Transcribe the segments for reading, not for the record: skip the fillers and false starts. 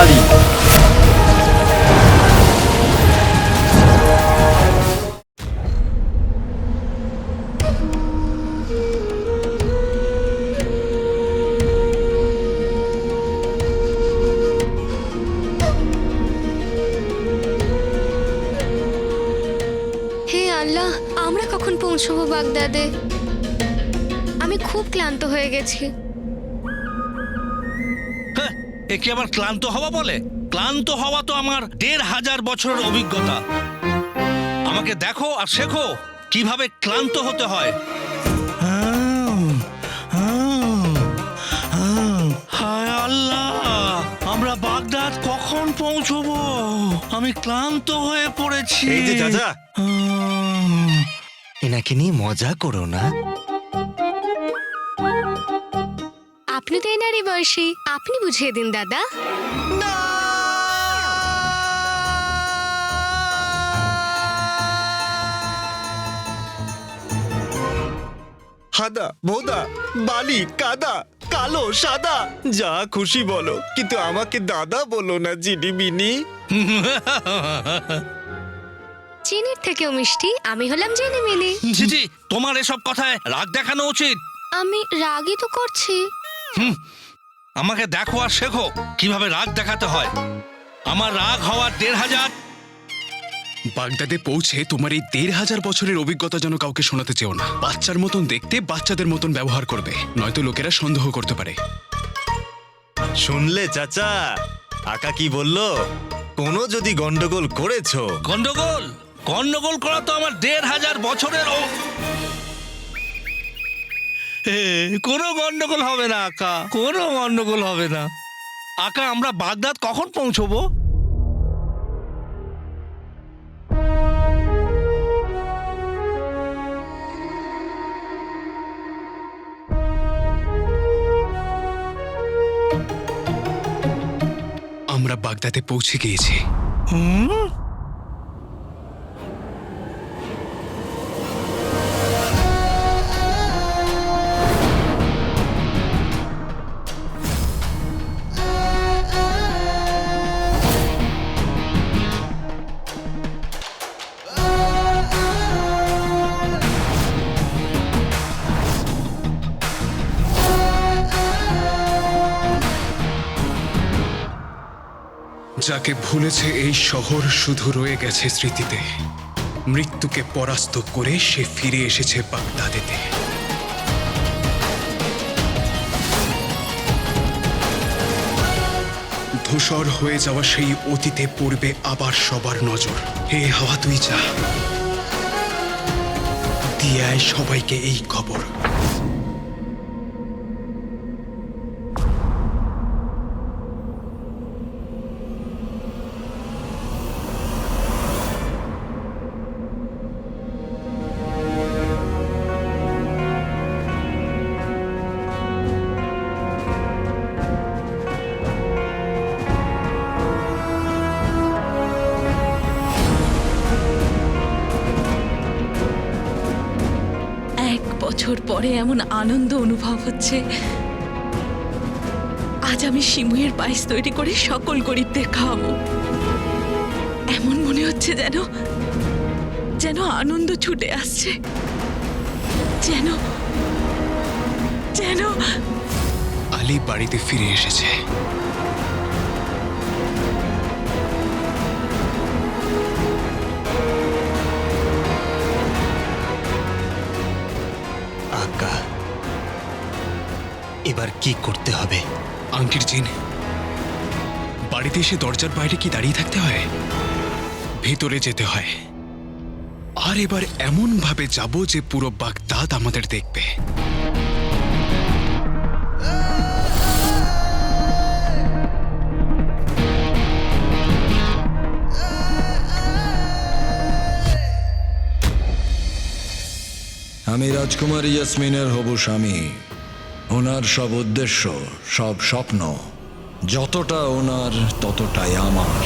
নারী। হে আল্লাহ, আমরা কখন পৌঁছবো বাগদাদে? আমি খুব ক্লান্ত হয়ে গেছি। হ্যাঁ, এ কি আবার ক্লান্ত হওয়া বলে? ক্লান্ত হওয়া তো আমার ১,৫০০ বছরের অভিজ্ঞতা। আমাকে দেখো আর শেখো কিভাবে ক্লান্ত হতে হয়। হায় আল্লাহ, আমরা বাগদাদ কখন পৌঁছবো? আমি ক্লান্ত হয়ে পড়েছি। এই যে চাচা, এনাকে নিয়ে মজা করো না। আপনি তো এনারই বয়সী, আপনি বুঝিয়ে দিন দাদা। হাদা, ভোদা, বালি, কাদা, কালো, সাদা, যা খুশি বলো, কিন্তু আমাকে দাদা বলো না জিনিমিনি। চিনির থেকেও মিষ্টি, আমি হলাম জেনিমিনি। জি জি, তোমার এসব কথায় রাগ দেখানো উচিত। আমি রাগই তো করছি। আমাকে দেখো আর শেখো কিভাবে রাগ দেখাতে হয়। আমার রাগ হওয়ার ১,৫০০। বাগদাদে পৌঁছে তোমার এই ১,৫০০ বছরের অভিজ্ঞতা যেন কাউকে শোনাতে চেও না। বাচ্চার মতন দেখতে, বাচ্চাদের মতন ব্যবহার করবে, নয়তো লোকেরা সন্দেহ করতে পারে। শুনলে চাচা, আকা কি বললো? কোনো যদি গন্ডগোল করেছো, গন্ডগোল গন্ডগোল করা তো আমার ১,৫০০ বছরের কোনো গন্ডগোল হবে না আকা, কোনো গন্ডগোল হবে না। আকা, আমরা বাগদাদ কখন পৌঁছবো? আমরা বাগদাদে পৌঁছে গিয়েছি। যাকে ভুলেছে এই শহর শুধু রয়ে গেছে স্মৃতিতে। মৃত্যুকে পরাস্ত করে সে ফিরে এসেছে বাগদাদেতে। ধূসর হয়ে যাওয়া সেই অতীতে পড়বে আবার সবার নজর। হে হাওয়া, তুই যা, দিয়ে আয় সবাইকে এই খবর। বছর পরে এমন আনন্দ অনুভব হচ্ছে। আজ আমি সিমুয়ের পায়েস তৈরি করে সকল গরিবদের খাওয়াবো। এমন মনে হচ্ছে যেন যেন আনন্দ ছুটে আসছে, যেন যেন আলী বাড়িতে ফিরে এসেছে। আকা, এবার কি করতে হবে? আঙ্কির জিন, বাড়িতে এসে দরজার বাইরে কি দাঁড়িয়ে থাকতে হয়? ভেতরে যেতে হয়। আর এবার এমন ভাবে যাব যে পুরো বাগদাদ আমাদের দেখবে। আমি রাজকুমার ইয়াসমিনের হবু স্বামী। ওনার সব উদ্দেশ্য, সব স্বপ্ন, যতটা ওনার ততটাই আমার।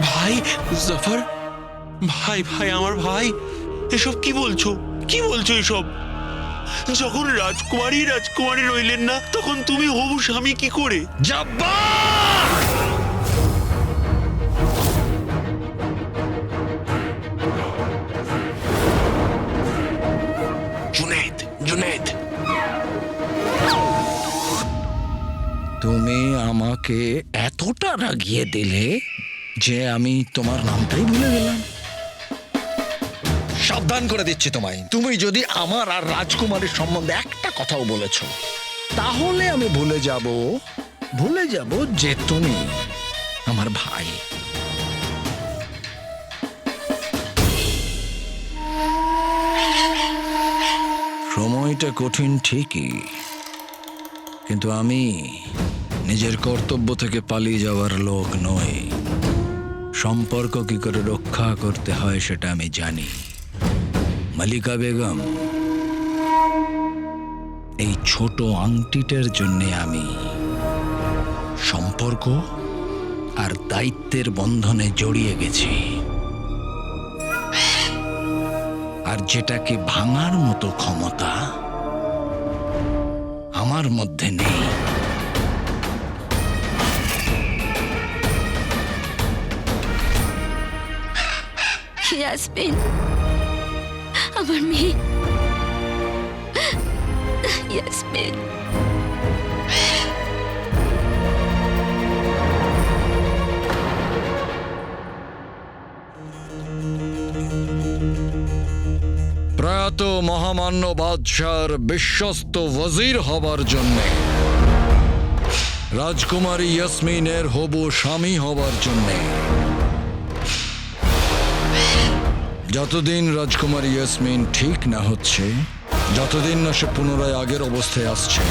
ভাই জাফর, ভাই ভাই আমার ভাই, এসব কি বলছো? কি বলছো এসব? যখন রাজকুমারী রাজকুমারী রইলেন না, তখন তুমি হবু স্বামী কি করে? জব্বার! জুনেদ, জুনেদ, তুমি আমাকে এতটা রাগিয়ে দিলে যে আমি তোমার নামটাই ভুলে গেলাম। সাবধান করে দিচ্ছি তোমায়, তুমি যদি আমার আর রাজকুমারীর সম্বন্ধে একটা কথাও বলেছ, তাহলে আমি ভুলে যাব যে তুমি আমার ভাই। সময়টা কঠিন ঠিকই, কিন্তু আমি নিজের কর্তব্য থেকে পালিয়ে যাওয়ার লোক নই। সম্পর্ক কি করে রক্ষা করতে হয় সেটা আমি জানি। মালিকা বেগম, এই ছোট আংটিটার জন্যে আমি সম্পর্ক আর দায়িত্বের বন্ধনে জড়িয়ে গেছি, আর যেটাকে ভাঙার মতো ক্ষমতা আমার মধ্যে নেই। ইয়াসমিন, আমার মেয়ে ইয়াসমিন। প্রয়াত মহামান্য বাদশার বিশ্বস্ত ওয়াজির হবার জন্যে, রাজকুমারী ইয়াসমিনের হবু স্বামী হবার জন্যে, যতদিন রাজকুমারী ইয়াসমিন ঠিক না হচ্ছে, যতদিন না সে পুনরায় আগের অবস্থায় আসছে,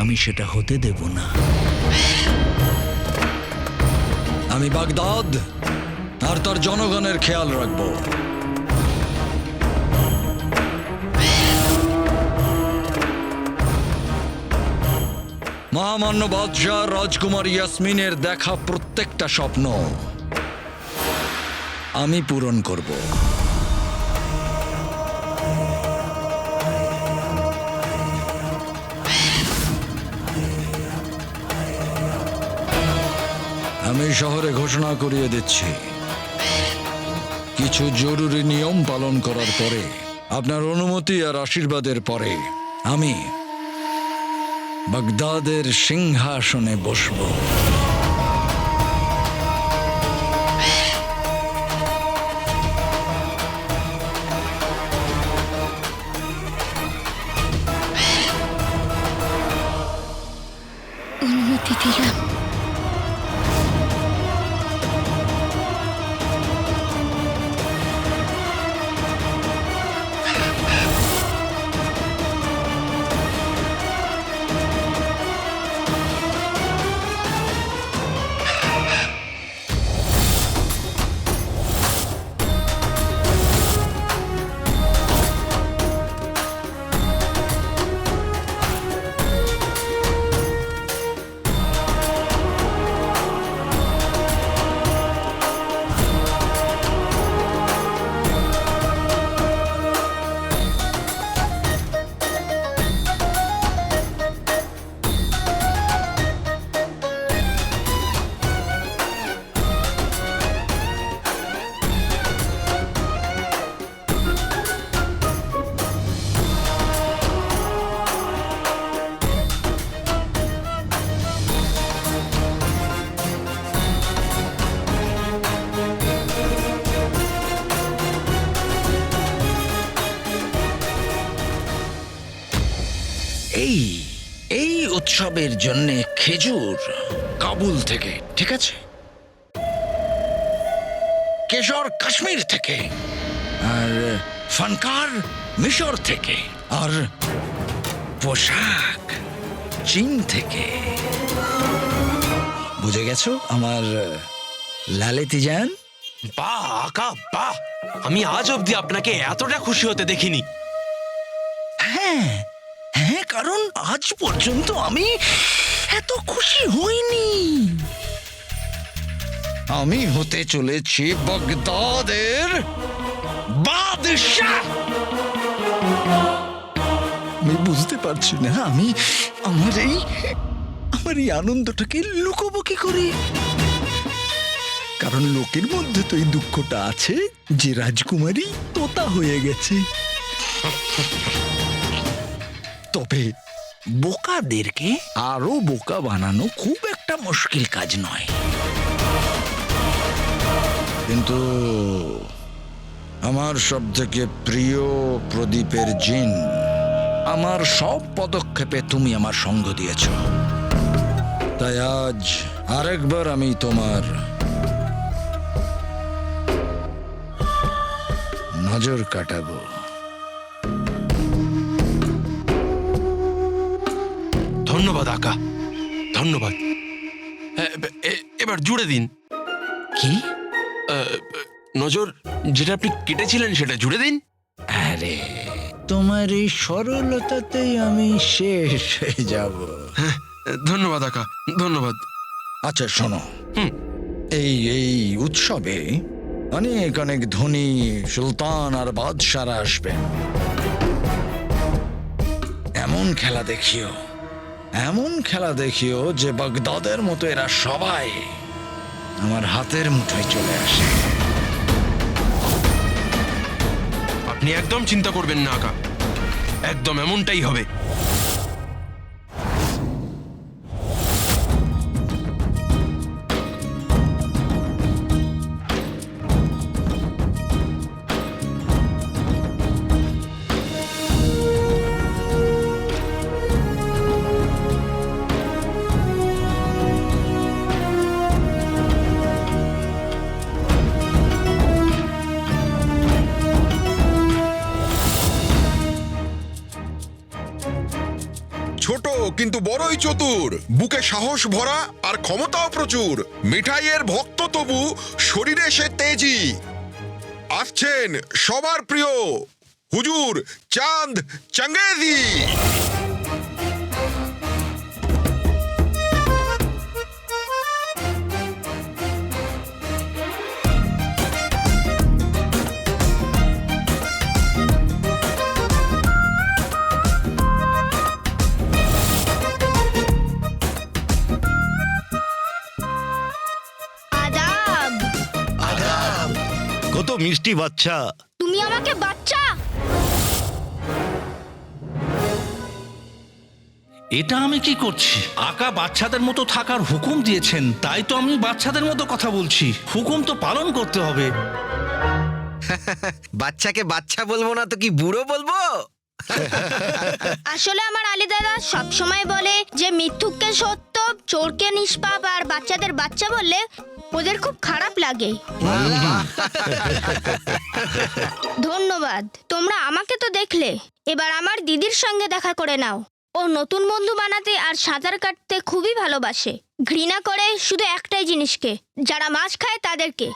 আমি সেটা হতে দেব না। আমি বাগদাদ আর তার জনগণের খেয়াল রাখবো। মহামান্য বাদশাহ রাজকুমারী ইয়াসমিনের দেখা প্রত্যেকটা স্বপ্ন আমি পূরণ করব। আমি শহরে ঘোষণা করিয়ে দিচ্ছি, কিছু জরুরি নিয়ম পালন করার পরে, আপনার অনুমতি আর আশীর্বাদের পরে আমি বাগদাদের সিংহাসনে বসব। অনুমতি দিলাম। এই উৎসবের জন্য খেজুর কাবুল থেকে, ঠিক আছে, কেশর কাশ্মীর থেকে, আর ফানকার মিশর থেকে, আর পোশাক চীন থেকে। বুঝে গেছো আমার লালিতি জান? বাহ আকা বাহ! আমি আজ অব্দি আপনাকে এতটা খুশি হতে দেখিনি। হ্যাঁ হ্যাঁ, কারণ আজ পর্যন্ত আমি এত খুশি হইনি। আমি হতে চলেছি বাগদাদের বাদশাহ। আমি বুঝতে পারছি না আমি আমার এই আনন্দটাকে লুকোবো কি করে, কারণ লোকের মধ্যে তো এই দুঃখটা আছে যে রাজকুমারী তোতা হয়ে গেছে। তবে বোকাদেরকে আরো বোকা বানানো খুব একটা মুশকিল কাজ নয়। কিন্তু আমার সব থেকে প্রিয় প্রদীপের জিন, আমার সব পদক্ষেপে তুমি আমার সঙ্গ দিয়েছ, তাই আজ আরেকবার আমি তোমার নজর কাটাবো। ধন্যবাদ আকা, ধন্যবাদ। এবার জুড়ে দিন। কি? নজর যেটা আপনি কেটেছিলেন সেটা জুড়ে দিন। আরে তোমার এই সরলতাতেই আমি শেষ হয়ে যাব। ধন্যবাদ আকা, ধন্যবাদ। আচ্ছা শোনো, হুম। এই উৎসবে অনেক অনেক ধনী সুলতান আর বাদশারা আসবেন। এমন খেলা দেখিও যে বাগদাদের মতো এরা সবাই আমার হাতের মুঠোয় চলে আসে। আপনি একদম চিন্তা করবেন না আকা, একদম এমনটাই হবে। ছোট কিন্তু বড়ই চতুর, বুকে সাহস ভরা আর ক্ষমতাও প্রচুর, মিঠাইয়ের ভক্ত তবু শরীরে সে তেজি। আসছেন সবার প্রিয় হুজুর চাঁদ চাঙ্গেজি। আদাব। কত মিষ্টি বাচ্চা। তুমি আমাকে বাচ্চা? এটা আমি কি করছি? আকা বাচ্চাদের মতো থাকার হুকুম দিয়েছেন, তাই তো আমি বাচ্চাদের মতো কথা বলছি। হুকুম তো পালন করতে হবে। বাচ্চাকে বাচ্চা বলবো না তো কি বুড়ো বলবো? আসলে আমার আলী দাদা সবসময় বলে যে মিথ্যুককে সত্য, চোরকে নিষ্পাপ, আর বাচ্চাদের বাচ্চা বললে ওদের খুব খারাপ লাগে। ধন্যবাদ। তোমরা আমাকে তো দেখলে, এবার আমার দিদির সঙ্গে দেখা করে নাও। ও নতুন বন্ধু বানাতে আর সাঁতার কাটতে খুবই ভালোবাসে। ঘৃণা করে শুধু একটাই জিনিসকে, যারা মাছ খায় তাদেরকে।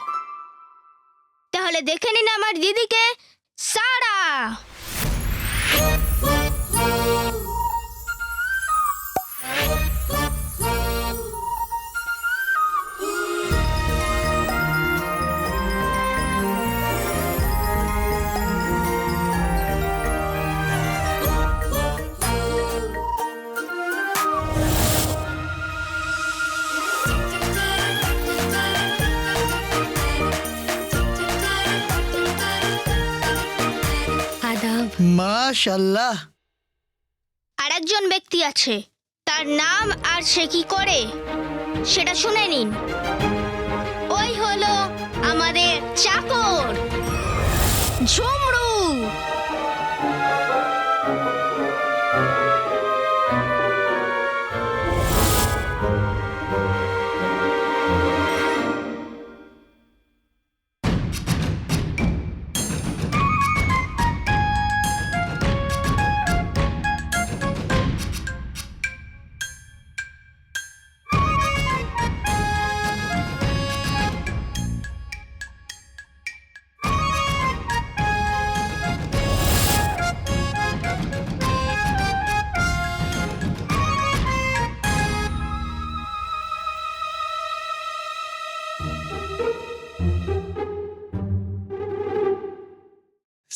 তাহলে দেখে নিন আমার দিদিকে, সারা। আদাব। মাশাআল্লাহ। আরেকজন ব্যক্তি আছে, তার নাম আর সে কি করে সেটা শুনে নিন। ওই হলো আমাদের চাকর ঝুমরু।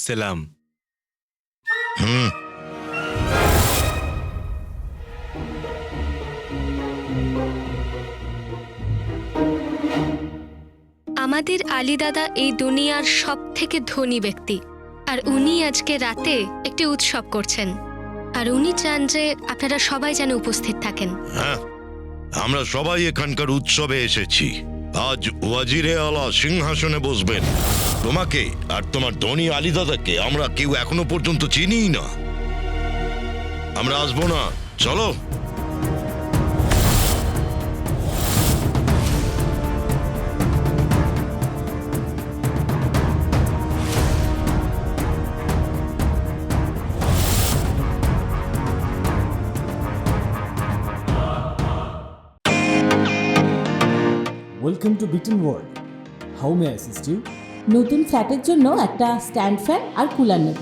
সালাম। আমাদের আলী দাদা এই দুনিয়ার সব থেকে ধনী ব্যক্তি, আর উনি আজকে রাতে একটি উৎসব করছেন, আর উনি চান যে আপনারা সবাই যেন উপস্থিত থাকেন। হ্যাঁ, আমরা সবাই এখানকার উৎসবে এসেছি। আজ ওয়াজিরে আলা সিংহাসনে বসবেন। তোমাকে আর তোমার ধনী আলী দাদাকে আমরা কেউ এখনো পর্যন্ত চিনিই না। আমরা আসবো না, চলো। Welcome to Bitten world. How may assist you? নতুন ফ্ল্যাটের জন্য একটা স্ট্যান্ড ফ্যান আর কুলার নেব।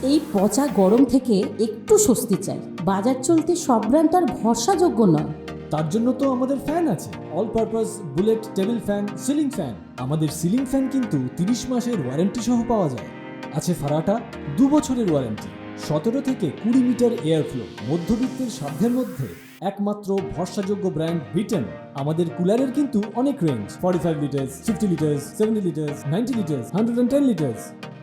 এই পচা গরম থেকে একটু স্বস্তি চাই। বাজার চলতে সব ব্র্যান্ড তো আর ভরসাযোগ্য নয়। তার জন্য তো আমাদের ফ্যান আছে, all purpose bullet table fan, ceiling fan. আমাদের সিলিং ফ্যান কিন্তু 30 মাসের ওয়ারেন্টি সহ পাওয়া যায়। আছে ফারাটা 2 বছরের ওয়ারেন্টি, 17 থেকে 20 মিটার এয়ার ফ্লো, মধ্যবিত্তের সাধ্যের মধ্যে একমাত্র ভরসাযোগ্য ব্র্যান্ড বিটেন। আমাদের কুলারের কিন্তু অনেক range, 45 litres, 50 litres, 70 litres, 90 litres, 110 litres.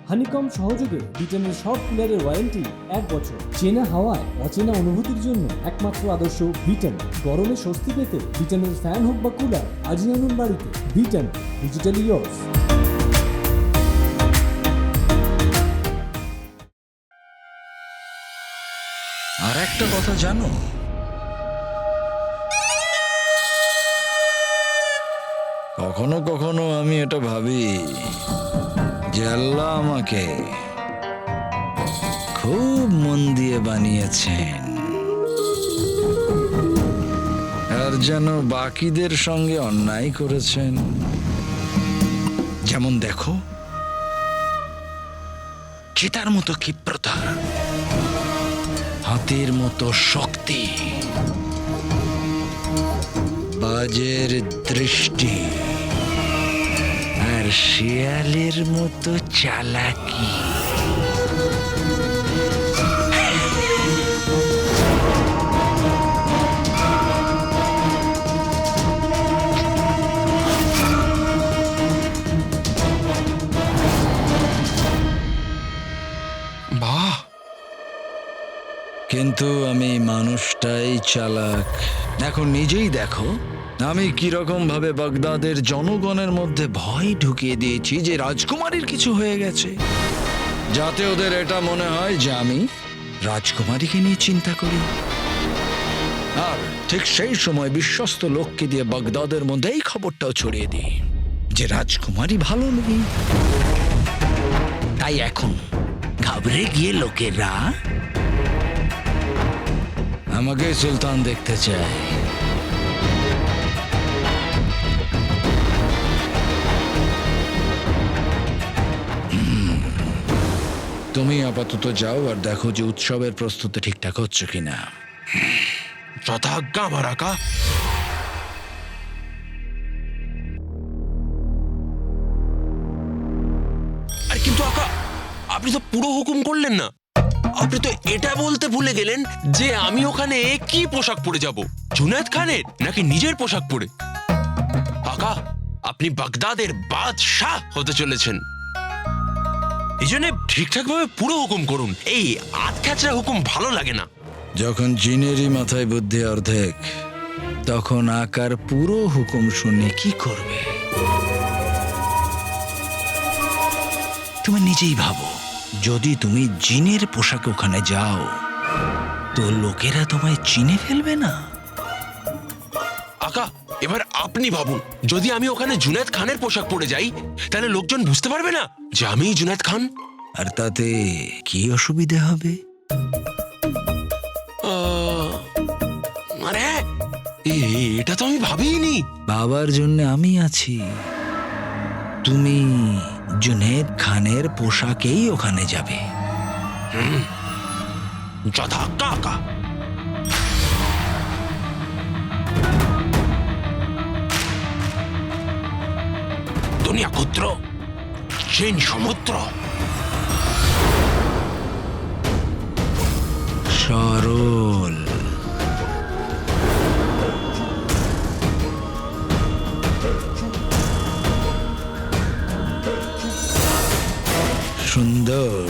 Honeycomb সহযোগে বিটেনের সব কুলারের ওয়ারেন্টি 1 বছর। চেনা হাওয়ায় অচেনা অনুভূতির জন্য একমাত্র আদর্শ বিটেন। গরমে স্বস্তি পেতে বিটেনের ফ্যান হোক বা কুলার, আজই আনুন বাড়িতে। Beaten, digitally years. আর একটা কথা জানো, কখনো কখনো আমি এটা ভাবি যে আল্লাহ আমাকে খুব মন দিয়ে বানিয়েছেন, আর যেন বাকিদের সঙ্গে অন্যায় করেছেন। যেমন দেখো, চিতার মতো ক্ষিপ্রতা, হাতির মতো শক্তি, বাজের দৃষ্টি, আর শিয়ালের মতো চালাকি। বাহ! কিন্তু আমি মানুষটাই চালাক। এখন নিজেই দেখো, আমি কিরকম ভাবে বাগদাদের জনগণের মধ্যে ভয় ঢুকিয়ে দিয়েছি যে রাজকুমারীর কিছু হয়ে গেছে, যাতে ওদের এটা মনে হয় যে আমি রাজকুমারীকে নিয়ে চিন্তা করি। আর ঠিক সেই সময় বিশ্বস্ত লোককে দিয়ে বাগদাদের মধ্যে এই খবরটাও ছড়িয়ে দিই যে রাজকুমারী ভালো নেই। তাই এখন ঘাবড়ে গিয়ে লোকেরা আমাকে সুলতান দেখতে চায়। তুমি আপাতত যাও আর দেখো যে উৎসবের প্রস্তুতি ঠিকঠাক হচ্ছে কিনা। যথাজ্ঞা আমার আকা। আর কিন্তু আকা, আপনি তো পুরো হুকুম করলেন না। আপনি তো এটা বলতে ভুলে গেলেন যে আমি ওখানে কি পোশাক পরে যাব, জুনায়েদ খানের নাকি নিজের পোশাক পরে? আকা, আপনি বাগদাদের বাদশাহ হতে চলেছেন, এই জন্য ঠিকঠাক ভাবে পুরো হুকুম করুন। এই আধখ্যাচরা হুকুম ভালো লাগে না। যখন জিনেরই মাথায় বুদ্ধি অর্ধেক, তখন আকার পুরো হুকুম শুনে কি করবে? তুমি নিজেই ভাবো, যদি তুমি জিনের পোশাকে ওখানে যাও তো লোকেরা তোমায় চিনে ফেলবে না? আকা, এবার আপনি ভাবুন, যদি আমি ওখানে জুনায়েদ খানের পোশাক পরে যাই, তাহলে লোকজন বুঝতে পারবে না যে আমি জুনায়েদ খান? আর তাতে কি অসুবিধা হবে? আরে এটা তো আমি ভাবিনি। বাবার জন্য আমি আছি। তুমি জুনায়েদ খানের পোশাকেই ওখানে যাবে। যথাজ্ঞা আকা। দুনিয়া ক্ষুদ্র, চীন সমুদ্র। সরল। সুন্দর।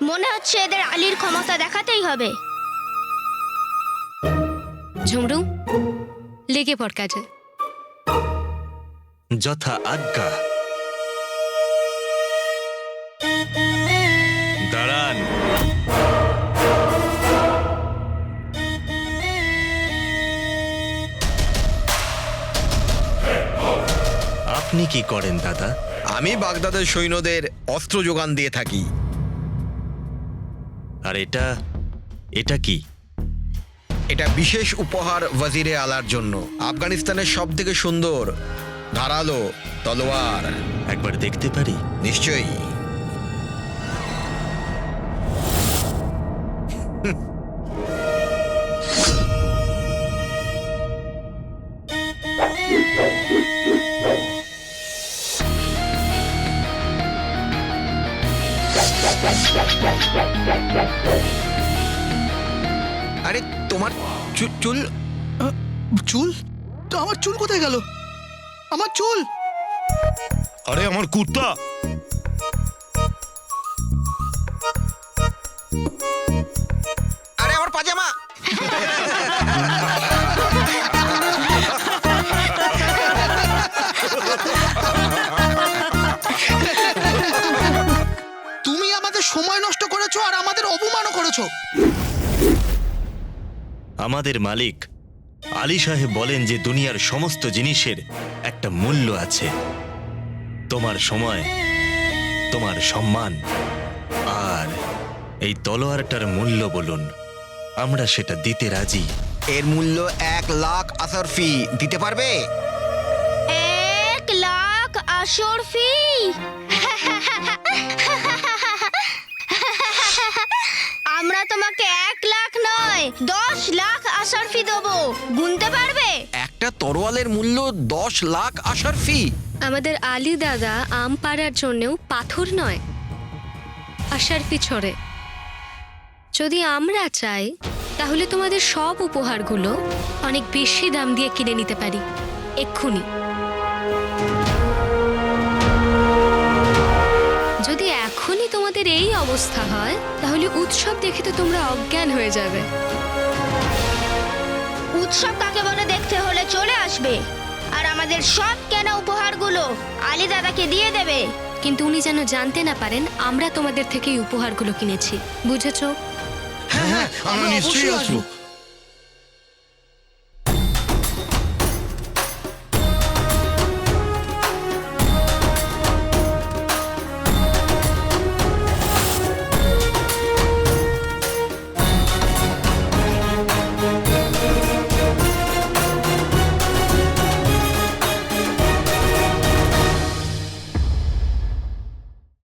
মনে হচ্ছে এদের আলীর ক্ষমতা দেখাতেই হবে। ঝুমরু, লেগে পড় কাজে। যথা আজ্ঞা। দাঁড়ান। আপনি কি করেন দাদা? আমি বাগদাদের সৈন্যদের অস্ত্র যোগান দিয়ে থাকি। আর এটা কি? এটা বিশেষ উপহার ওয়াজিরে আলার জন্য। আফগানিস্তানের সব থেকে সুন্দর ধারালো তলোয়ার। একবার দেখতে পারি? নিশ্চয়ই। আরে তোমার চুল চুল? তো আমার চুল কোথায় গেল? আমার চুল! আরে আমার কুত্তা! আরে আমার পাজামা! তুমি আমাদের সময় নষ্ট করেছো আর আমাদের অপমানও করেছো। আমাদের মালিক আলী সাহেব বলেন যে দুনিয়ার সমস্ত জিনিসের একটা মূল্য আছে। তোমার সময়, তোমার সম্মান, আর এই তলোয়ারটার মূল্য বলুন, আমরা সেটা দিতে রাজি। এর মূল্য 1 লাখ আসরফি। দিতে পারবে? 1 লাখ আসরফি? আমরা তোমাকে 1 লাখ নয় 10 লাখ আসরফি দেবো। গুনতে পারবে? একটা তরোয়ালের মূল্য 10 লাখ আসরফি? আমাদের আলী দাদা আম পাড়ার জন্যও পাথর নয়, আশারফি ছড়ে। যদি আমরা চাই তাহলে তোমাদের সব উপহারগুলো অনেক বেশি দাম দিয়ে কিনে নিতে পারি এক্ষুনি। যদি এখনই তোমাদের এই অবস্থা হয় তাহলে উৎসব দেখে তো তোমরা অজ্ঞান হয়ে যাবে। উৎসব কাকে বলে দেখতে হলে চলে আসবে, আর আমাদের সব কেনা উপহারগুলো আলী দাদাকে দিয়ে দেবে। কিন্তু উনি যেন জানতে না পারেন আমরা তোমাদের থেকে এই উপহারগুলো কিনেছি, বুঝেছো? হ্যাঁ, আমরা নিশ্চয়ই আসবো।